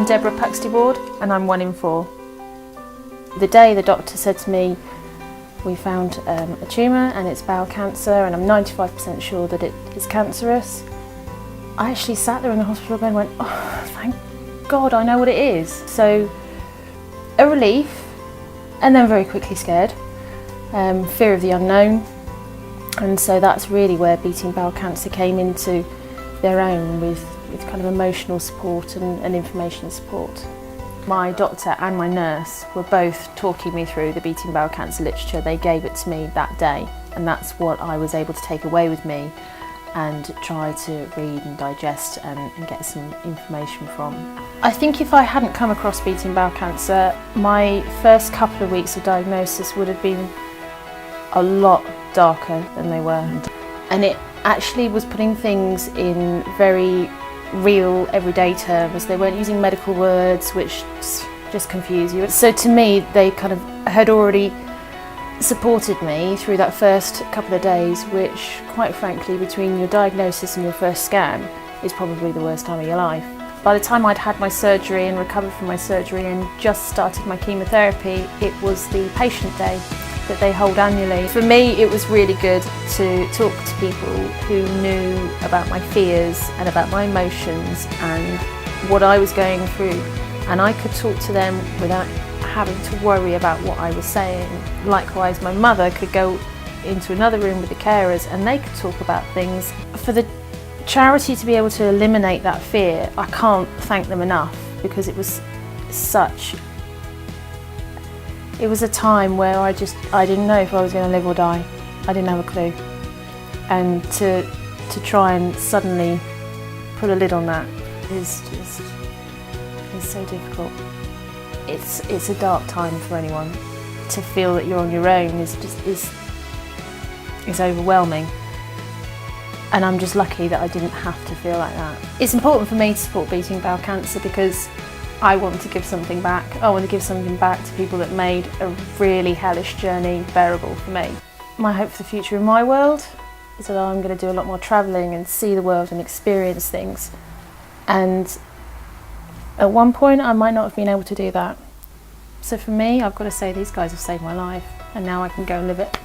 Deborah Puxty-Ward and I'm 1 in 4. The day the doctor said to me, we found a tumour and it's bowel cancer and I'm 95% sure that it is cancerous, I actually sat there in the hospital bed and went, oh, thank God I know what it is. So a relief and then very quickly scared, fear of the unknown. And so that's really where Beating Bowel Cancer came into their own with kind of emotional support and information support. My doctor and my nurse were both talking me through the Beating Bowel Cancer literature. They gave it to me that day, and that's what I was able to take away with me and try to read and digest and get some information from. I think if I hadn't come across Beating Bowel Cancer, my first couple of weeks of diagnosis would have been a lot darker than they were. And it actually was putting things in very real, everyday terms. They weren't using medical words which just confuse you. So to me, they kind of had already supported me through that first couple of days, which quite frankly, between your diagnosis and your first scan, is probably the worst time of your life. By the time I'd had my surgery and recovered from my surgery and just started my chemotherapy, it was the patient day that they hold annually. For me, it was really good to talk to people who knew about my fears and about my emotions and what I was going through. And I could talk to them without having to worry about what I was saying. Likewise, my mother could go into another room with the carers and they could talk about things. For the charity to be able to eliminate that fear, I can't thank them enough, because it was a time where I didn't know if I was going to live or die. I didn't have a clue. And to try and suddenly put a lid on that is so difficult. It's a dark time for anyone. To feel that you're on your own is overwhelming. And I'm just lucky that I didn't have to feel like that. It's important for me to support Beating Bowel Cancer because I want to give something back. I want to give something back to people that made a really hellish journey bearable for me. My hope for the future in my world is that I'm going to do a lot more travelling and see the world and experience things. And at one point I might not have been able to do that. So for me, I've got to say these guys have saved my life, and now I can go and live it.